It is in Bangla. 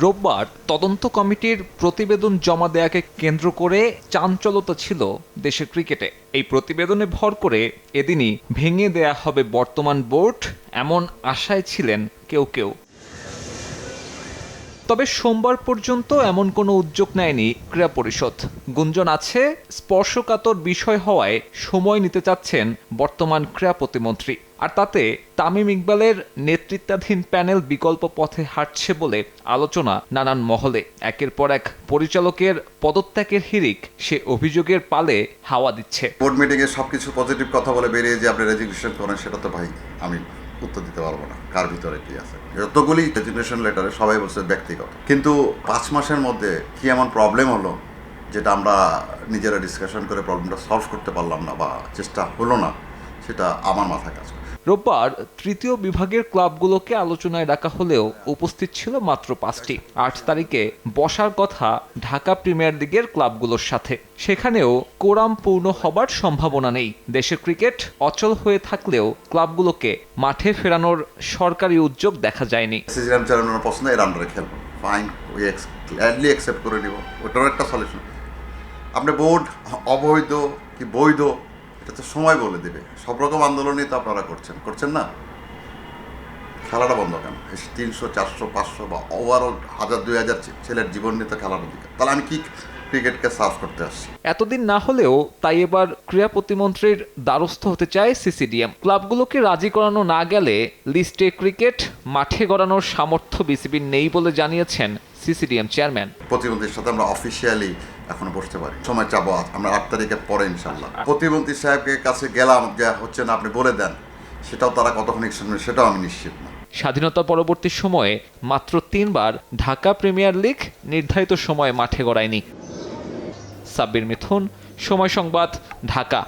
রোববার তদন্ত কমিটির প্রতিবেদন জমা দেয়াকে কেন্দ্র করে চাঞ্চল্যতা ছিল দেশের ক্রিকেটে। এই প্রতিবেদনে ভর করে এদিনই ভেঙে দেয়া হবে বর্তমান বোর্ড, এমন আশায় ছিলেন কেউ কেউ। তবে সোমবার পর্যন্ত এমন কোনো উদ্যোগ নেয়নি ক্রীড়া পরিষদ। গুঞ্জন আছে স্পর্শকাতর বিষয় হওয়ায় সময় নিতে চাচ্ছেন বর্তমান ক্রীড়া প্রতিমন্ত্রী। আর তাতে তামিম ইকবালের নেতৃত্বাধীন প্যানেল বিকল্প পথে হাঁটছে বলে আলোচনা নানান মহলে। একের পর এক পরিচালকের পদত্যাগের হিড়িক সে অভিযোগের পালে হাওয়া দিচ্ছে। বোর্ড মিটিংয়ে সবকিছু পজিটিভ কথা বলে বেরিয়ে যে আপনি রেজিগনেশন করেন, সেটা তো ভাই আমি উত্তর দিতে পারবো না কার ভিতরে কি আছে। যতগুলি রেজিগনেশন লেটারে সবাই বলছে ব্যক্তিগত, কিন্তু 5 মাসের মধ্যে কি এমন প্রবলেম হলো যেটা আমরা নিজেরা ডিসকাশন করে প্রবলেমটা সলভ করতে পারলাম না বা চেষ্টা হলো না, সেটা আমার মাথায় কাজ করে। রোববার তৃতীয় বিভাগের ক্লাবগুলোকে আলোচনায় ডাকা হলেও উপস্থিত ছিল মাত্র 5টি। 8 তারিখে বসার কথা ঢাকা প্রিমিয়ার লিগের ক্লাবগুলোর সাথে, সেখানেও কোরাম পূর্ণ হবার সম্ভাবনা নেই। দেশের ক্রিকেট অচল হয়ে থাকলেও ক্লাবগুলোকে মাঠে ফেরানোর সরকারি উদ্যোগ দেখা যায়নি। সিজিএম চালানোর পছন্দ, এর আন্ডারে খেলবো, ফাইন, উই গ্ল্যাডলি অ্যাকসেপ্ট করে নিব, ওটারও একটা সলিউশন। আপনি বোর্ড অবৈধ কি বৈধ এটা তো সময় বলে দেবে। সব রকম আন্দোলনই তো আপনারা করছেন না। খেলাটা বন্ধ কেন? 300, 400, 500 বা ওভারঅল 1000-2000 ছেলের জীবন নিয়ে তো খেলার অধিকার। তাহলে আমি কি ক্রিকেটকে সার্ভ করতে আসছি? এতদিন না হলেও তাই এবার ক্রীড়া প্রতিমন্ত্রীর দ্বারস্থ হতে চায় সিসিডিএম। ক্লাবগুলোকে রাজি করানো না গেলে লিস্টে ক্রিকেট মাঠে গড়ানোর সামর্থ্য বিসিবির নেই বলে জানিয়েছেন সিসিডিএম চেয়ারম্যান। প্রতিমন্ত্রীর সাথে আমরা অফিসিয়ালি এখনো বসতে পারি, সময় চাবো আমরা 8 তারিখের পরে ইনশাল্লাহ। প্রতিমন্ত্রী সাহেবকে কাছে গেলাম, যা হচ্ছে না আপনি বলে দেন, সেটাও তারা কতক্ষণ শুনবেন সেটাও আমি নিশ্চিত না। স্বাধীনতা পরবর্তী সময়ে মাত্র 3 বার ঢাকা প্রিমিয়ার লিগ নির্ধারিত সময়ে মাঠে গড়ায়নি। সাব্বির মিথুন, সময় সংবাদ, ঢাকা।